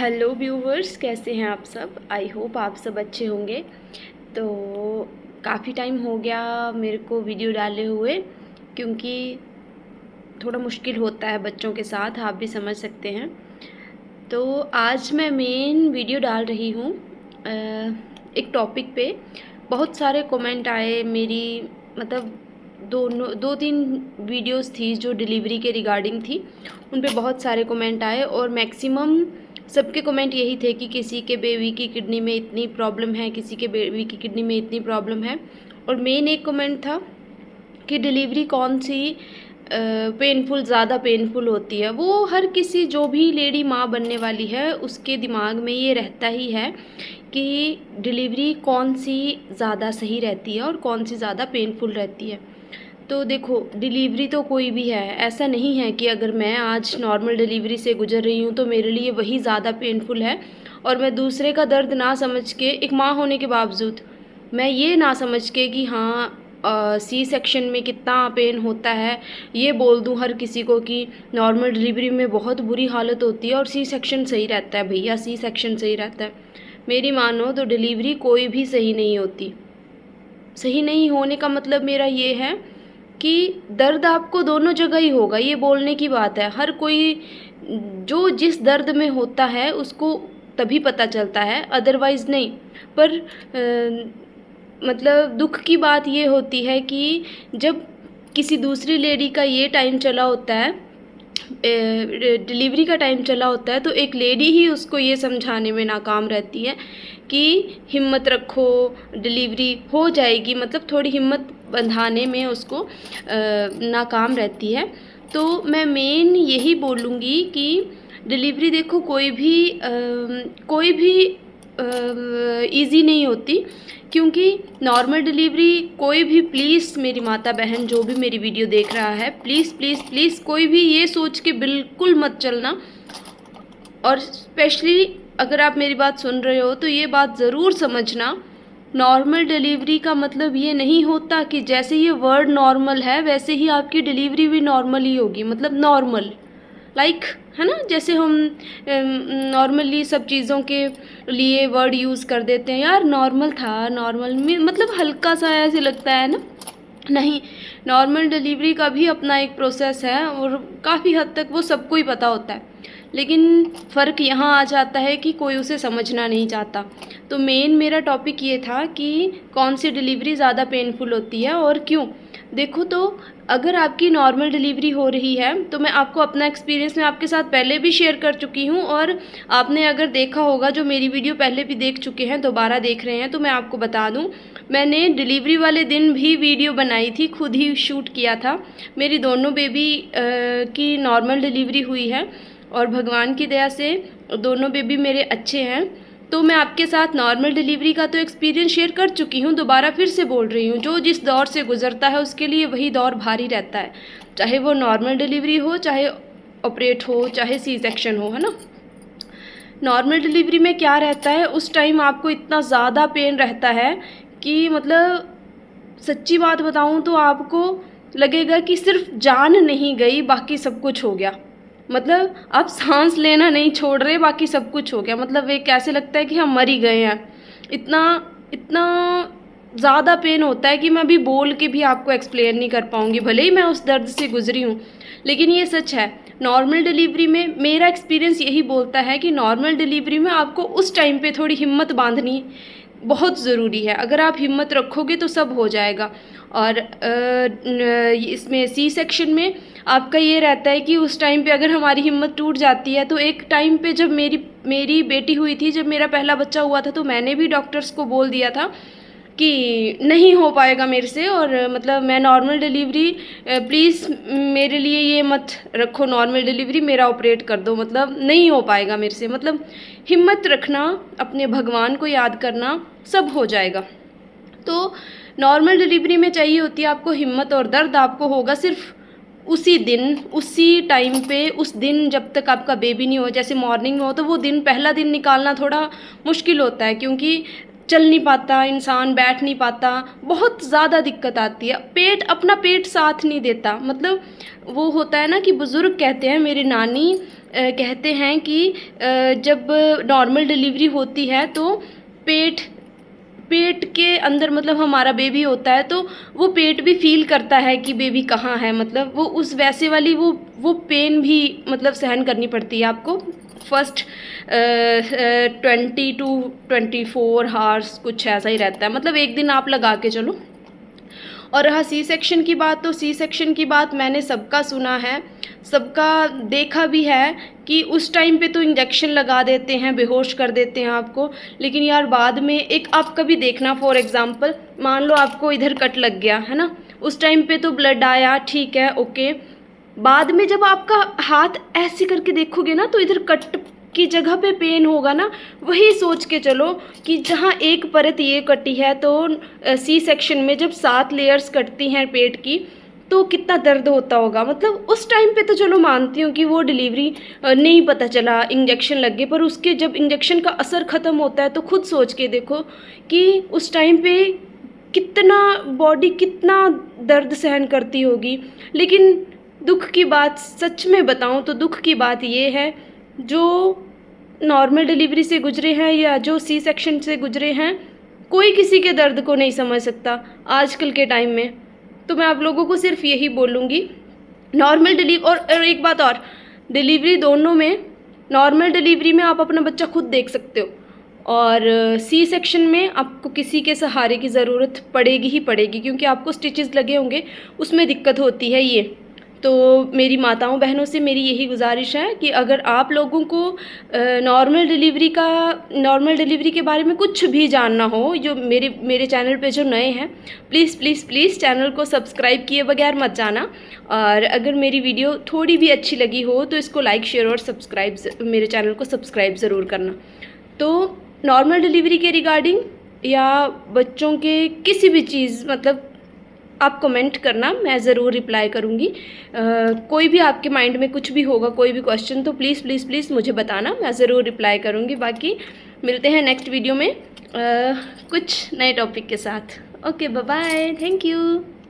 Hello viewers, कैसे हैं आप सब। आई होप आप सब अच्छे होंगे। तो काफ़ी टाइम हो गया मेरे को वीडियो डाले हुए, क्योंकि थोड़ा मुश्किल होता है बच्चों के साथ, आप भी समझ सकते हैं। तो आज मैं मेन वीडियो डाल रही हूँ एक टॉपिक पे। बहुत सारे कमेंट आए मेरी, मतलब दो तीन वीडियोस थी जो डिलीवरी के रिगार्डिंग थी, उन पे बहुत सारे कमेंट आए और मैक्सिमम सबके कमेंट यही थे कि किसी के बेबी की किडनी में इतनी प्रॉब्लम है, किसी के बेबी की किडनी में इतनी प्रॉब्लम है। और मेन एक कमेंट था कि डिलीवरी कौन सी ज़्यादा पेनफुल होती है। वो हर किसी जो भी लेडी माँ बनने वाली है उसके दिमाग में ये रहता ही है कि डिलीवरी कौन सी ज़्यादा सही रहती है और कौन सी ज़्यादा पेनफुल रहती है। तो देखो, डिलीवरी तो कोई भी है, ऐसा नहीं है कि अगर मैं आज नॉर्मल डिलीवरी से गुजर रही हूँ तो मेरे लिए वही ज़्यादा पेनफुल है और मैं दूसरे का दर्द ना समझ के, एक माँ होने के बावजूद मैं ये ना समझ के कि हाँ सी सेक्शन में कितना पेन होता है, ये बोल दूँ हर किसी को कि नॉर्मल डिलीवरी में बहुत बुरी हालत होती है और सी सेक्शन सही रहता है। भैया, सी सेक्शन सही रहता है, मेरी मानो तो डिलीवरी कोई भी सही नहीं होती। सही नहीं होने का मतलब मेरा ये है कि दर्द आपको दोनों जगह ही होगा, ये बोलने की बात है। हर कोई जो जिस दर्द में होता है उसको तभी पता चलता है, अदरवाइज़ नहीं। पर मतलब दुख की बात ये होती है कि जब किसी दूसरी लेडी का ये टाइम चला होता है, डिलीवरी का टाइम चला होता है, तो एक लेडी ही उसको ये समझाने में नाकाम रहती है कि हिम्मत रखो, डिलीवरी हो जाएगी, मतलब थोड़ी हिम्मत बंधाने में उसको नाकाम रहती है। तो मैं मेन यही बोलूँगी कि डिलीवरी देखो कोई भी इजी नहीं होती, क्योंकि नॉर्मल डिलीवरी कोई भी, प्लीज़ मेरी माता बहन जो भी मेरी वीडियो देख रहा है, प्लीज़ प्लीज़ प्लीज़ कोई भी ये सोच के बिल्कुल मत चलना। और स्पेशली अगर आप मेरी बात सुन रहे हो तो ये बात ज़रूर समझना, नॉर्मल डिलीवरी का मतलब ये नहीं होता कि जैसे ये वर्ड नॉर्मल है वैसे ही आपकी डिलीवरी भी नॉर्मल ही होगी। मतलब नॉर्मल है ना, जैसे हम नॉर्मली सब चीज़ों के लिए वर्ड यूज़ कर देते हैं, यार नॉर्मल था, नॉर्मल में मतलब हल्का सा ऐसे लगता है ना। नहीं, नॉर्मल डिलीवरी का भी अपना एक प्रोसेस है और काफ़ी हद तक वो सबको ही पता होता है, लेकिन फ़र्क यहाँ आ जाता है कि कोई उसे समझना नहीं चाहता। तो मेन मेरा टॉपिक ये था कि कौन सी डिलीवरी ज़्यादा पेनफुल होती है और क्यों। देखो, तो अगर आपकी नॉर्मल डिलीवरी हो रही है तो मैं आपको अपना एक्सपीरियंस मैं आपके साथ पहले भी शेयर कर चुकी हूँ, और आपने अगर देखा होगा, जो मेरी वीडियो पहले भी देख चुके हैं दोबारा देख रहे हैं, तो मैं आपको बता दूँ, मैंने डिलीवरी वाले दिन भी वीडियो बनाई थी, खुद ही शूट किया था। मेरी दोनों बेबी की नॉर्मल डिलीवरी हुई है और भगवान की दया से दोनों बेबी मेरे अच्छे हैं। तो मैं आपके साथ नॉर्मल डिलीवरी का तो एक्सपीरियंस शेयर कर चुकी हूँ, दोबारा फिर से बोल रही हूँ, जो जिस दौर से गुजरता है उसके लिए वही दौर भारी रहता है, चाहे वो नॉर्मल डिलीवरी हो, चाहे ऑपरेट हो, चाहे सी सेक्शन हो, है ना। नॉर्मल डिलीवरी में क्या रहता है, उस टाइम आपको इतना ज़्यादा पेन रहता है कि मतलब सच्ची बात बताऊँ तो आपको लगेगा कि सिर्फ जान नहीं गई, बाकी सब कुछ हो गया। मतलब आप सांस लेना नहीं छोड़ रहे, बाकी सब कुछ हो गया। मतलब एक ऐसे लगता है कि हम मर ही गए हैं। इतना इतना ज़्यादा पेन होता है कि मैं अभी बोल के भी आपको एक्सप्लेन नहीं कर पाऊँगी, भले ही मैं उस दर्द से गुजरी हूँ, लेकिन ये सच है। नॉर्मल डिलीवरी में मेरा एक्सपीरियंस यही बोलता है कि नॉर्मल डिलीवरी में आपको उस टाइम पे थोड़ी हिम्मत बांधनी बहुत ज़रूरी है। अगर आप हिम्मत रखोगे तो सब हो जाएगा। और इसमें सी सेक्शन में आपका ये रहता है कि उस टाइम पे अगर हमारी हिम्मत टूट जाती है, तो एक टाइम पे जब मेरी बेटी हुई थी, जब मेरा पहला बच्चा हुआ था, तो मैंने भी डॉक्टर्स को बोल दिया था कि नहीं हो पाएगा मेरे से, और मतलब मैं नॉर्मल डिलीवरी, प्लीज़ मेरे लिए ये मत रखो नॉर्मल डिलीवरी, मेरा ऑपरेट कर दो, मतलब नहीं हो पाएगा मेरे से। मतलब हिम्मत रखना, अपने भगवान को याद करना, सब हो जाएगा। तो नॉर्मल डिलीवरी में चाहिए होती है आपको हिम्मत, और दर्द आपको होगा सिर्फ उसी दिन, उसी टाइम पे, उस दिन जब तक आपका बेबी नहीं हो। जैसे मॉर्निंग में हो तो वो दिन, पहला दिन निकालना थोड़ा मुश्किल होता है, क्योंकि चल नहीं पाता इंसान, बैठ नहीं पाता, बहुत ज़्यादा दिक्कत आती है, अपना पेट साथ नहीं देता। मतलब वो होता है ना कि बुज़ुर्ग कहते हैं, मेरी नानी कहते हैं कि जब नॉर्मल डिलीवरी होती है तो पेट के अंदर मतलब हमारा बेबी होता है तो वो पेट भी फील करता है कि बेबी कहाँ है, मतलब वो उस वैसे वाली वो पेन भी मतलब सहन करनी पड़ती है आपको फर्स्ट 20 to 24 हार्स कुछ ऐसा ही रहता है, मतलब एक दिन आप लगा के चलो। और रहा सी सेक्शन की बात, तो सी सेक्शन की बात मैंने सबका सुना है, सबका देखा भी है कि उस टाइम पे तो इंजेक्शन लगा देते हैं, बेहोश कर देते हैं आपको, लेकिन यार बाद में एक आप कभी देखना, फॉर एग्ज़ाम्पल मान लो आपको इधर कट लग गया है ना, उस टाइम पे तो ब्लड आया, ठीक है ओके, बाद में जब आपका हाथ ऐसे करके देखोगे ना तो इधर कट की जगह पे पेन होगा ना, वही सोच के चलो कि जहाँ एक परत ये कटी है तो सी सेक्शन में जब 7 लेयर्स कटती हैं पेट की तो कितना दर्द होता होगा। मतलब उस टाइम पे तो चलो मानती हूँ कि वो डिलीवरी नहीं पता चला, इंजेक्शन लग गए, पर उसके जब इंजेक्शन का असर ख़त्म होता है तो खुद सोच के देखो कि उस टाइम पे कितना बॉडी कितना दर्द सहन करती होगी। लेकिन दुख की बात, सच में बताऊँ तो दुख की बात ये है, जो नॉर्मल डिलीवरी से गुजरे हैं या जो सी सेक्शन से गुजरे हैं, कोई किसी के दर्द को नहीं समझ सकता आजकल के टाइम में। तो मैं आप लोगों को सिर्फ यही बोलूँगी, नॉर्मल डिलीवरी और एक बात और, डिलीवरी दोनों में, नॉर्मल डिलीवरी में आप अपना बच्चा खुद देख सकते हो और सी सेक्शन में आपको किसी के सहारे की ज़रूरत पड़ेगी ही पड़ेगी, क्योंकि आपको स्टिचेस लगे होंगे, उसमें दिक्कत होती है ये। तो मेरी माताओं बहनों से मेरी यही गुजारिश है कि अगर आप लोगों को नॉर्मल डिलीवरी के बारे में कुछ भी जानना हो, जो मेरे चैनल पे जो नए हैं, प्लीज़ प्लीज़ प्लीज़ चैनल को सब्सक्राइब किए बगैर मत जाना। और अगर मेरी वीडियो थोड़ी भी अच्छी लगी हो तो इसको लाइक शेयर और सब्सक्राइब, मेरे चैनल को सब्सक्राइब ज़रूर करना। तो नॉर्मल डिलीवरी के रिगार्डिंग या बच्चों के किसी भी चीज़, मतलब आप कमेंट करना, मैं ज़रूर रिप्लाई करूँगी। कोई भी आपके माइंड में कुछ भी होगा, कोई भी क्वेश्चन, तो प्लीज़ प्लीज़ प्लीज़ मुझे बताना, मैं ज़रूर रिप्लाई करूँगी। बाकी मिलते हैं नेक्स्ट वीडियो में कुछ नए टॉपिक के साथ। Okay bye bye, thank you.